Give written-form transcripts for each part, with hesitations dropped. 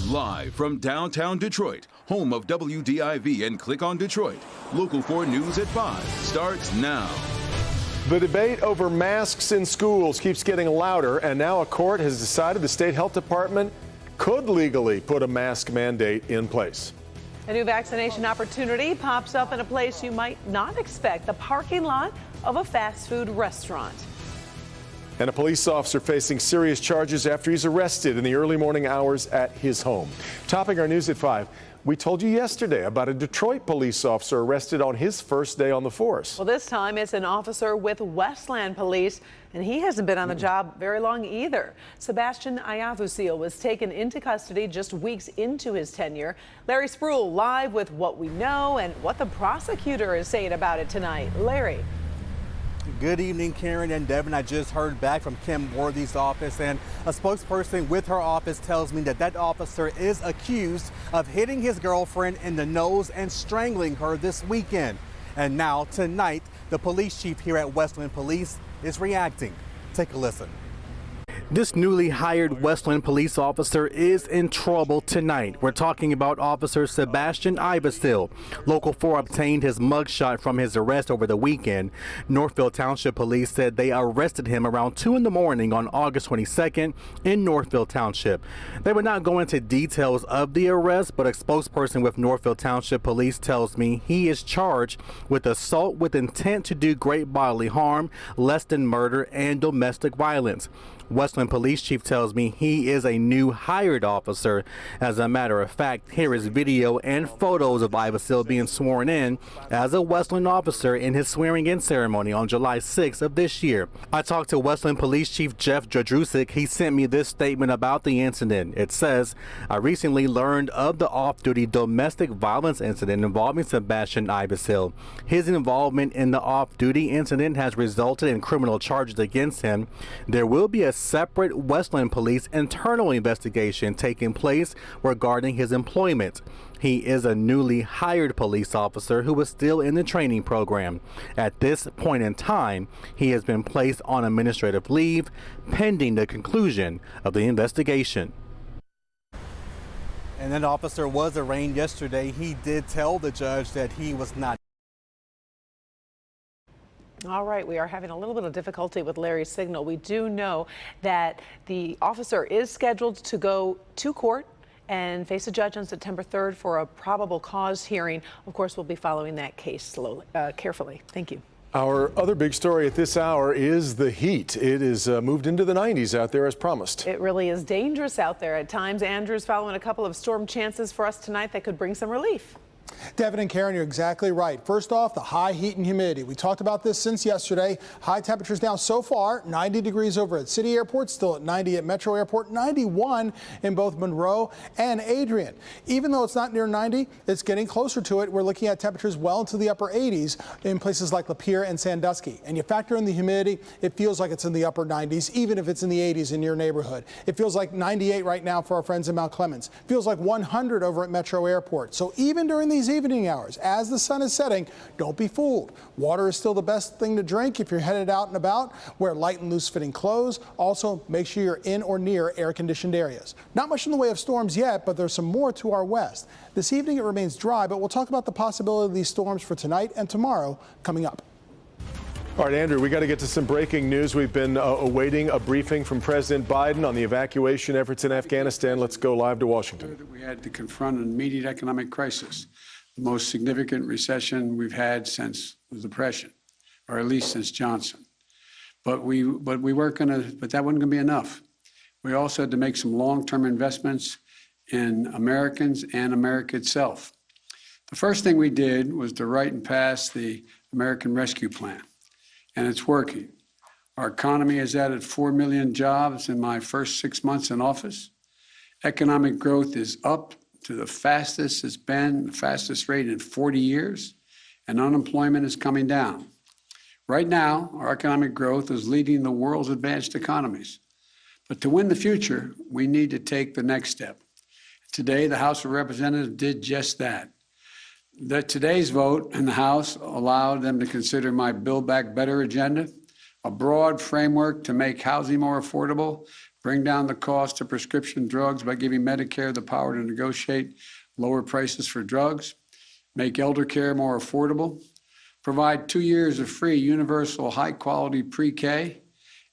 Live from downtown Detroit, home of WDIV and Click on Detroit, Local 4 News at 5 starts now. The debate over masks in schools keeps getting louder, and now a court has decided the state health department could legally put a mask mandate in place. A new vaccination opportunity pops up in a place you might not expect, the parking lot of a fast food restaurant. And a police officer facing serious charges after he's arrested in the early morning hours at his home. Topping our news at 5, we told you yesterday about a Detroit police officer arrested on his first day on the force. Well, this time it's an officer with Westland Police, and he hasn't been on the job very long either. Sebastian Ayavusil was taken into custody just weeks into his tenure. Larry Spruill live with what we know and what the prosecutor is saying about it tonight. Larry. Good evening, Karen and Devin. I just heard back from Kim Worthy's office, and a spokesperson with her office tells me that officer is accused of hitting his girlfriend in the nose and strangling her this weekend. And now, tonight, the police chief here at Westland Police is reacting. Take a listen. This newly hired Westland police officer is in trouble tonight. We're talking about Officer Sebastian Ayavusil. Local 4 obtained his mugshot from his arrest over the weekend. Northfield Township Police said they arrested him around 2 in the morning on August 22nd in Northfield Township. They would not go into details of the arrest, but a spokesperson with Northfield Township Police tells me he is charged with assault with intent to do great bodily harm, less than murder, and domestic violence. Westland Police Chief tells me he is a new hired officer. As a matter of fact, here is video and photos of Ayavusil being sworn in as a Westland officer in his swearing-in ceremony on July 6th of this year. I talked to Westland Police Chief Jeff Jadrusik. He sent me this statement about the incident. It says, I recently learned of the off-duty domestic violence incident involving Sebastian Ayavusil. His involvement in the off-duty incident has resulted in criminal charges against him. There will be a separate Westland Police internal investigation taking place regarding his employment. He is a newly hired police officer who is still in the training program. At this point in time, he has been placed on administrative leave pending the conclusion of the investigation. And that officer was arraigned yesterday. He did tell the judge that he was not. All right, we are having a little bit of difficulty with Larry's signal. We do know that the officer is scheduled to go to court and face a judge on September 3rd for a probable cause hearing. Of course, we'll be following that case carefully. Thank you. Our other big story at this hour is the heat. It is moved into the 90s out there as promised. It really is dangerous out there at times. Andrew's following a couple of storm chances for us tonight that could bring some relief. Devin and Karen, you're exactly right. First off, the high heat and humidity. We talked about this since yesterday. High temperatures now so far, 90 degrees over at City Airport, still at 90 at Metro Airport, 91 in both Monroe and Adrian. Even though it's not near 90, it's getting closer to it. We're looking at temperatures well into the upper 80s in places like Lapeer and Sandusky. And you factor in the humidity, it feels like it's in the upper 90s, even if it's in the 80s in your neighborhood. It feels like 98 right now for our friends in Mount Clemens. Feels like 100 over at Metro Airport. So even during these evening hours, as the sun is setting, don't be fooled. Water is still the best thing to drink if you're headed out and about. Wear light and loose fitting clothes. Also, make sure you're in or near air-conditioned areas. Not much in the way of storms yet, but there's some more to our west. This evening it remains dry, but we'll talk about the possibility of these storms for tonight and tomorrow coming up. All right, Andrew, we got to get to some breaking news. We've been awaiting a briefing from President Biden on the evacuation efforts in Afghanistan. Let's go live to Washington. We had to confront an immediate economic crisis, the most significant recession we've had since the Depression, or at least since Johnson. But we weren't going to. But that wasn't going to be enough. We also had to make some long-term investments in Americans and America itself. The first thing we did was to write and pass the American Rescue Plan, and it's working. Our economy has added 4 million jobs in my first 6 months in office. Economic growth is up to the fastest it's been, the fastest rate in 40 years, and unemployment is coming down. Right now, our economic growth is leading the world's advanced economies. But to win the future, we need to take the next step. Today, the House of Representatives did just that. Today's vote in the House allowed them to consider my Build Back Better agenda, a broad framework to make housing more affordable, bring down the cost of prescription drugs by giving Medicare the power to negotiate lower prices for drugs, make elder care more affordable, provide 2 years of free universal high-quality pre-K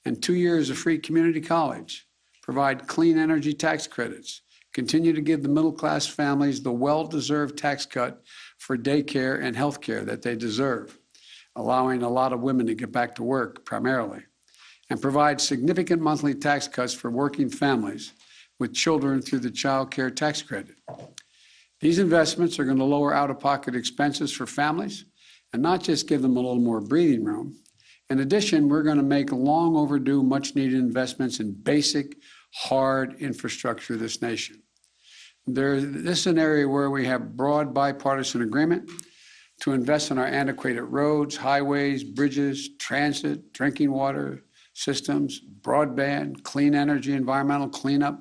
and 2 years of free community college, provide clean energy tax credits, continue to give the middle-class families the well-deserved tax cut for daycare and health care that they deserve, allowing a lot of women to get back to work primarily, and provide significant monthly tax cuts for working families with children through the child care tax credit. These investments are going to lower out-of-pocket expenses for families and not just give them a little more breathing room. In addition, we're going to make long overdue, much-needed investments in basic, hard infrastructure of this nation. This is an area where we have broad bipartisan agreement to invest in our antiquated roads, highways, bridges, transit, drinking water systems, broadband, clean energy, environmental cleanup,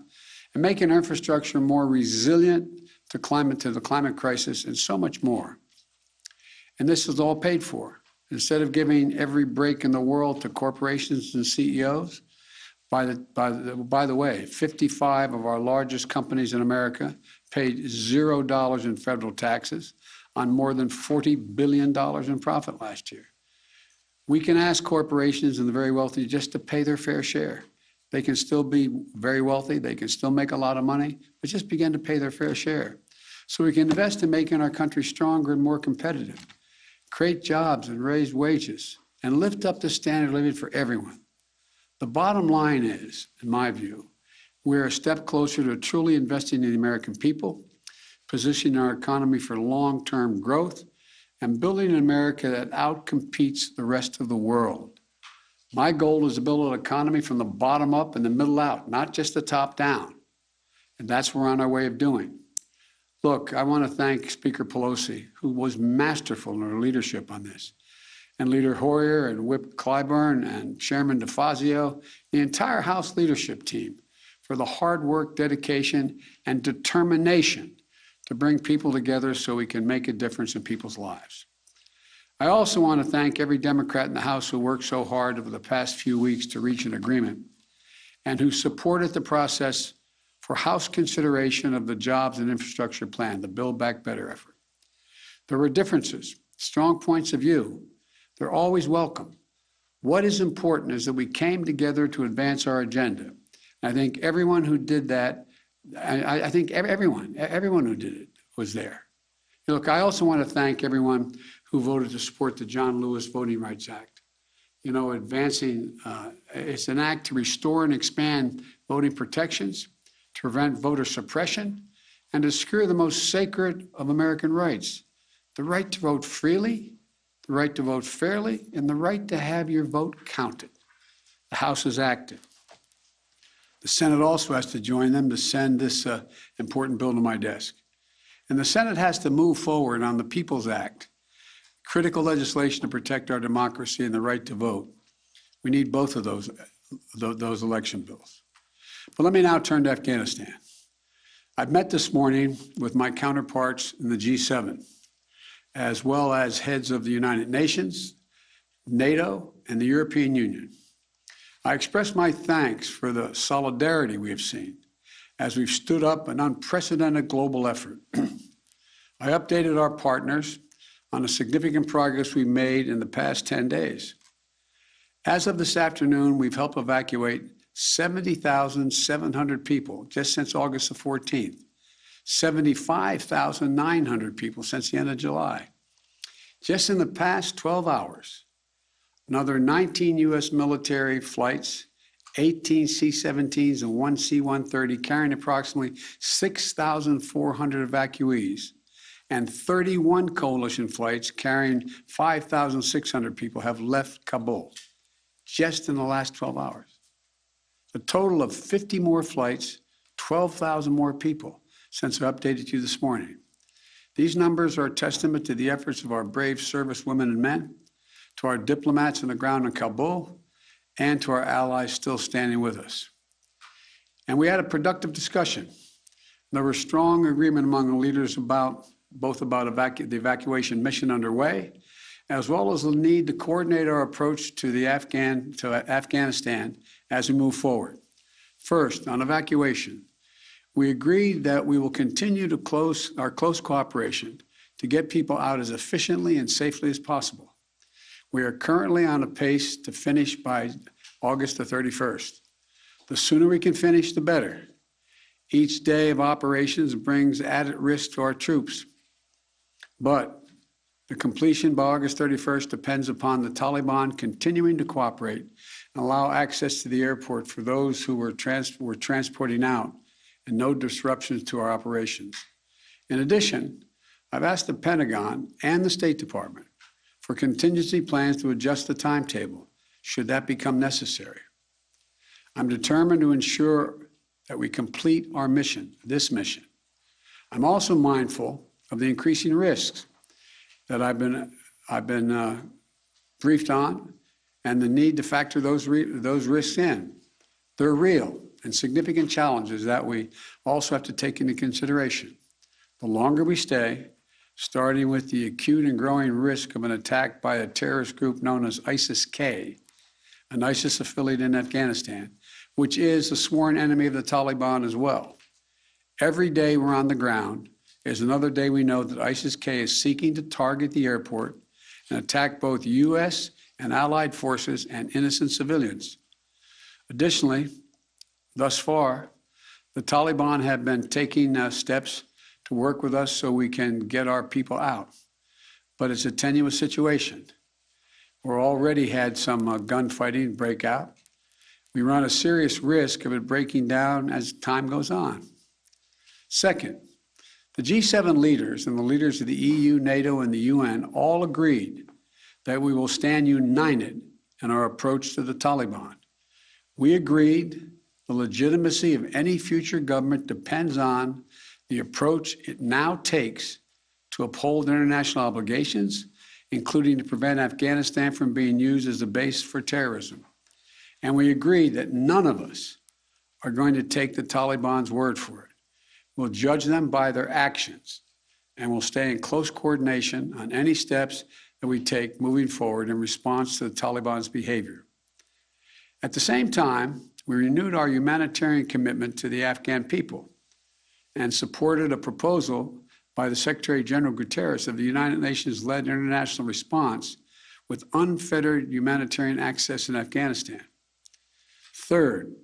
and making our infrastructure more resilient to the climate crisis, and so much more. And this is all paid for. Instead of giving every break in the world to corporations and CEOs, by the way, 55 of our largest companies in America paid $0 in federal taxes on more than $40 billion in profit last year. We can ask corporations and the very wealthy just to pay their fair share. They can still be very wealthy, they can still make a lot of money, but just begin to pay their fair share. So we can invest in making our country stronger and more competitive, create jobs and raise wages, and lift up the standard of living for everyone. The bottom line is, in my view, we're a step closer to truly investing in the American people, positioning our economy for long-term growth, and building an America that outcompetes the rest of the world. My goal is to build an economy from the bottom up and the middle out, not just the top down. And that's what we're on our way of doing. Look, I want to thank Speaker Pelosi, who was masterful in her leadership on this, and Leader Hoyer and Whip Clyburn and Chairman DeFazio, the entire House leadership team, for the hard work, dedication, and determination to bring people together so we can make a difference in people's lives. I also want to thank every Democrat in the House who worked so hard over the past few weeks to reach an agreement and who supported the process for House consideration of the Jobs and Infrastructure Plan, the Build Back Better effort. There were differences, strong points of view. They're always welcome. What is important is that we came together to advance our agenda. And I think everyone who did that, I think everyone who did it was there. Look, I also want to thank everyone who voted to support the John Lewis Voting Rights Act. You know, advancing, it's an act to restore and expand voting protections, to prevent voter suppression, and to secure the most sacred of American rights, the right to vote freely, the right to vote fairly, and the right to have your vote counted. The House is active. The Senate also has to join them to send this important bill to my desk. And the Senate has to move forward on the People's Act, critical legislation to protect our democracy and the right to vote. We need both of those election bills. But let me now turn to Afghanistan. I've met this morning with my counterparts in the G7, as well as heads of the United Nations, NATO, and the European Union. I express my thanks for the solidarity we have seen as we've stood up an unprecedented global effort. I updated our partners on the significant progress we made in the past 10 days. As of this afternoon, we've helped evacuate 70,700 people just since August the 14th, 75,900 people since the end of July. Just in the past 12 hours, another 19 U.S. military flights, 18 C-17s and 1 C-130 carrying approximately 6,400 evacuees, and 31 coalition flights carrying 5,600 people have left Kabul just in the last 12 hours. A total of 50 more flights, 12,000 more people since I updated you this morning. These numbers are a testament to the efforts of our brave service women and men, to our diplomats on the ground in Kabul, and to our allies still standing with us. And we had a productive discussion. There was strong agreement among the leaders about the evacuation mission underway, as well as the need to coordinate our approach to Afghanistan as we move forward. First, on evacuation, we agreed that we will continue to our close cooperation to get people out as efficiently and safely as possible. We are currently on a pace to finish by August the 31st. The sooner we can finish, the better. Each day of operations brings added risk to our troops, but the completion by August 31st depends upon the Taliban continuing to cooperate and allow access to the airport for those who we're transporting out and no disruptions to our operations. In addition, I've asked the Pentagon and the State Department for contingency plans to adjust the timetable should that become necessary. I'm determined to ensure that we complete our mission, this mission. I'm also mindful of the increasing risks that I've been briefed on and the need to factor those risks in. They're real and significant challenges that we also have to take into consideration. The longer we stay, starting with the acute and growing risk of an attack by a terrorist group known as ISIS-K, an ISIS affiliate in Afghanistan, which is a sworn enemy of the Taliban as well. Every day we're on the ground is another day we know that ISIS-K is seeking to target the airport and attack both U.S. and allied forces and innocent civilians. Additionally, thus far, the Taliban have been taking steps to work with us so we can get our people out. But it's a tenuous situation. We've already had some gunfighting break out. We run a serious risk of it breaking down as time goes on. Second, the G7 leaders and the leaders of the EU, NATO, and the UN all agreed that we will stand united in our approach to the Taliban. We agreed the legitimacy of any future government depends on the approach it now takes to uphold international obligations, including to prevent Afghanistan from being used as a base for terrorism. And we agreed that none of us are going to take the Taliban's word for it. We'll judge them by their actions, and we'll stay in close coordination on any steps that we take moving forward in response to the Taliban's behavior. At the same time, we renewed our humanitarian commitment to the Afghan people and supported a proposal by the Secretary General Guterres of the United Nations-led international response with unfettered humanitarian access in Afghanistan. Third,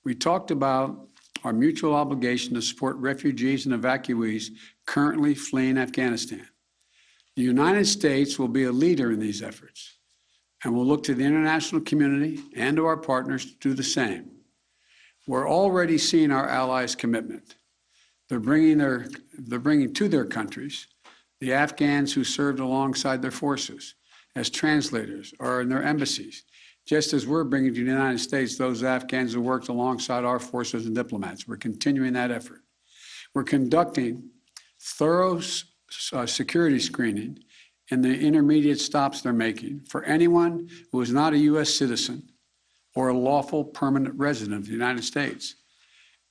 we talked about our mutual obligation to support refugees and evacuees currently fleeing Afghanistan. The United States will be a leader in these efforts, and we'll look to the international community and to our partners to do the same. We're already seeing our allies' commitment. They're bringing to their countries the Afghans who served alongside their forces as translators or in their embassies, just as we're bringing to the United States those Afghans who worked alongside our forces and diplomats. We're continuing that effort. We're conducting thorough security screening in the intermediate stops they're making for anyone who is not a U.S. citizen or a lawful permanent resident of the United States.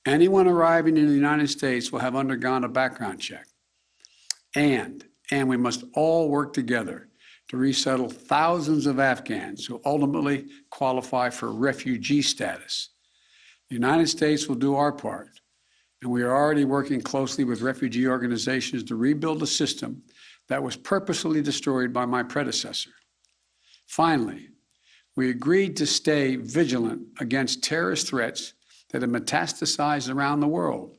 Anyone arriving in the United States will have undergone a background check. And we must all work together to resettle thousands of Afghans who ultimately qualify for refugee status. The United States will do our part, and we are already working closely with refugee organizations to rebuild a system that was purposely destroyed by my predecessor. Finally, we agreed to stay vigilant against terrorist threats that have metastasized around the world.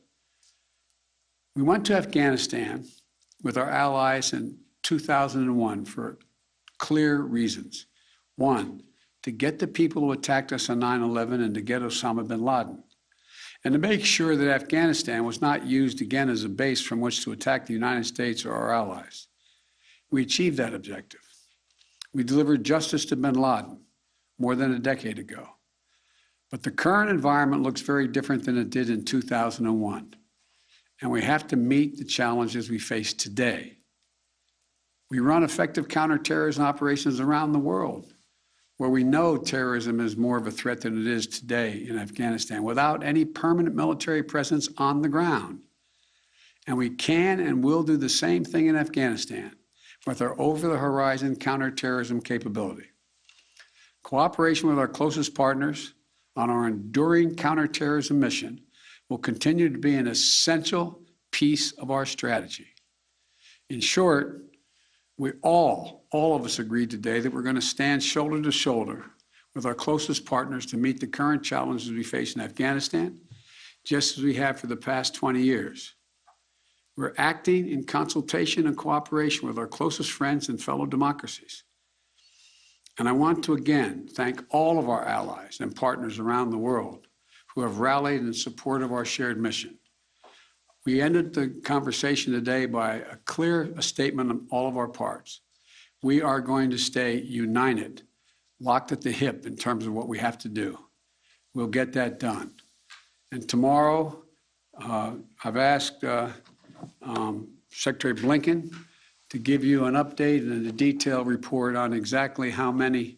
We went to Afghanistan with our allies in 2001 for clear reasons. One, to get the people who attacked us on 9/11 and to get Osama bin Laden, and to make sure that Afghanistan was not used again as a base from which to attack the United States or our allies. We achieved that objective. We delivered justice to bin Laden more than a decade ago. But the current environment looks very different than it did in 2001, and we have to meet the challenges we face today. We run effective counterterrorism operations around the world, where we know terrorism is more of a threat than it is today in Afghanistan, without any permanent military presence on the ground. And we can and will do the same thing in Afghanistan with our over-the-horizon counterterrorism capability. Cooperation with our closest partners, on our enduring counterterrorism mission will continue to be an essential piece of our strategy. In short, we all of us agreed today that we're going to stand shoulder to shoulder with our closest partners to meet the current challenges we face in Afghanistan, just as we have for the past 20 years. We're acting in consultation and cooperation with our closest friends and fellow democracies. And I want to again thank all of our allies and partners around the world who have rallied in support of our shared mission. We ended the conversation today by a clear statement on all of our parts. We are going to stay united, locked at the hip in terms of what we have to do. We'll get that done. And tomorrow, I've asked Secretary Blinken to give you an update and a detailed report on exactly how many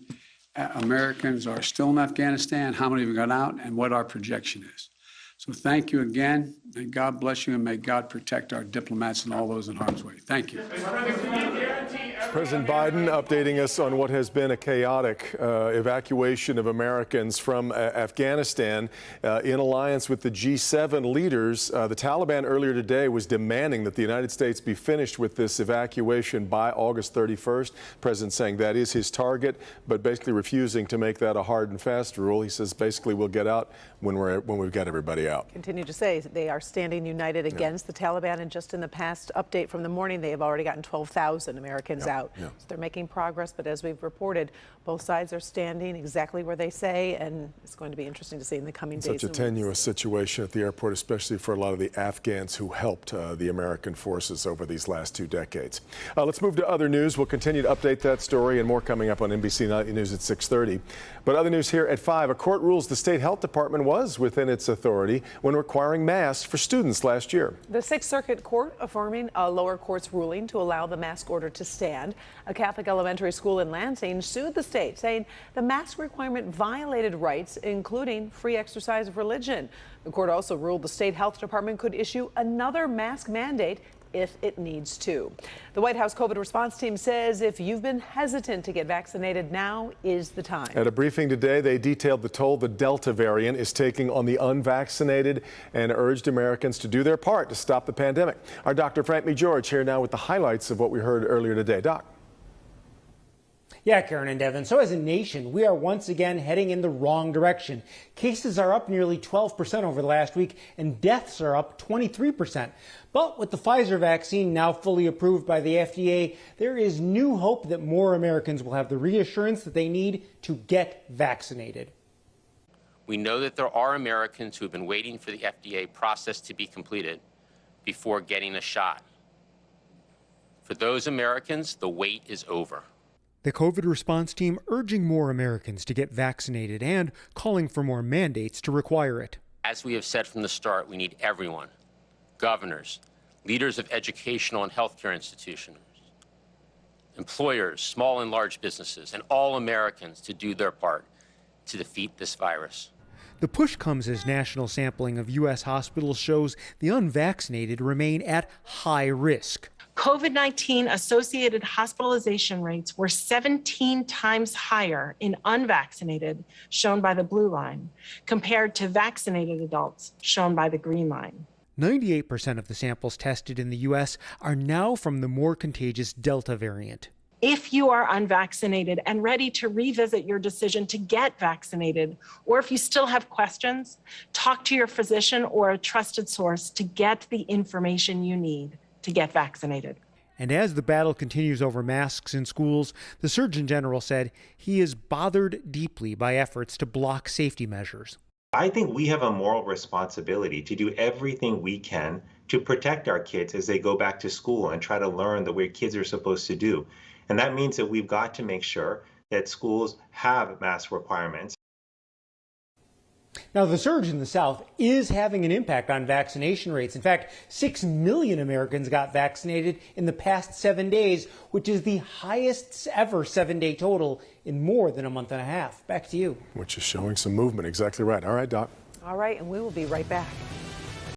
Americans are still in Afghanistan, how many have gone out, and what our projection is. So thank you again, and God bless you, and may God protect our diplomats and all those in harm's way. Thank you. President Biden updating us on what has been a chaotic evacuation of Americans from Afghanistan in alliance with the G7 leaders. The Taliban earlier today was demanding that the United States be finished with this evacuation by August 31st. The president saying that is his target, but basically refusing to make that a hard and fast rule. He says basically we'll get out when we've got everybody out. Continue to say they are standing united against the Taliban, and just in the past update from the morning, they have already gotten 12,000 Americans out. So they're making progress, but as we've reported, both sides are standing exactly where they say, and it's going to be interesting to see in the coming days. Such a tenuous situation at the airport, especially for a lot of the Afghans who helped the American forces over these last 2 decades. Let's move to other news. We'll continue to update that story and more coming up on NBC Nightly News at 6:30. But other news here at 5. A court rules the state health department was within its authority when requiring masks for students last year. The Sixth Circuit Court affirming a lower court's ruling to allow the mask order to stand. A Catholic elementary school in Lansing sued the state, saying the mask requirement violated rights, including free exercise of religion. The court also ruled the state health department could issue another mask mandate if it needs to. The White House COVID response team says if you've been hesitant to get vaccinated, now is the time. At a briefing today, they detailed the toll the Delta variant is taking on the unvaccinated and urged Americans to do their part to stop the pandemic. Our Dr. Frank McGeorge here now with the highlights of what we heard earlier today. Doc. Yeah, Karen and Devin. So as a nation, we are once again heading in the wrong direction. Cases are up nearly 12% over the last week, and deaths are up 23%. But with the Pfizer vaccine now fully approved by the FDA, there is new hope that more Americans will have the reassurance that they need to get vaccinated. We know that there are Americans who have been waiting for the FDA process to be completed before getting a shot. For those Americans, the wait is over. The COVID response team urging more Americans to get vaccinated and calling for more mandates to require it. As we have said from the start, we need everyone, governors, leaders of educational and healthcare institutions, employers, small and large businesses, and all Americans to do their part to defeat this virus. The push comes as national sampling of U.S. hospitals shows the unvaccinated remain at high risk. COVID-19 associated hospitalization rates were 17 times higher in unvaccinated, shown by the blue line, compared to vaccinated adults, shown by the green line. 98% of the samples tested in the U.S. are now from the more contagious Delta variant. If you are unvaccinated and ready to revisit your decision to get vaccinated, or if you still have questions, talk to your physician or a trusted source to get the information you need to get vaccinated. And as the battle continues over masks in schools, the Surgeon General said he is bothered deeply by efforts to block safety measures. I think we have a moral responsibility to do everything we can to protect our kids as they go back to school and try to learn the way kids are supposed to do. And that means that we've got to make sure that schools have mask requirements. Now, the surge in the South is having an impact on vaccination rates. In fact, 6 million Americans got vaccinated in the past 7 days, which is the highest ever 7-day total in more than a month and a half. Back to you. Which is showing some movement. Exactly right. All right, Doc. All right, and we will be right back.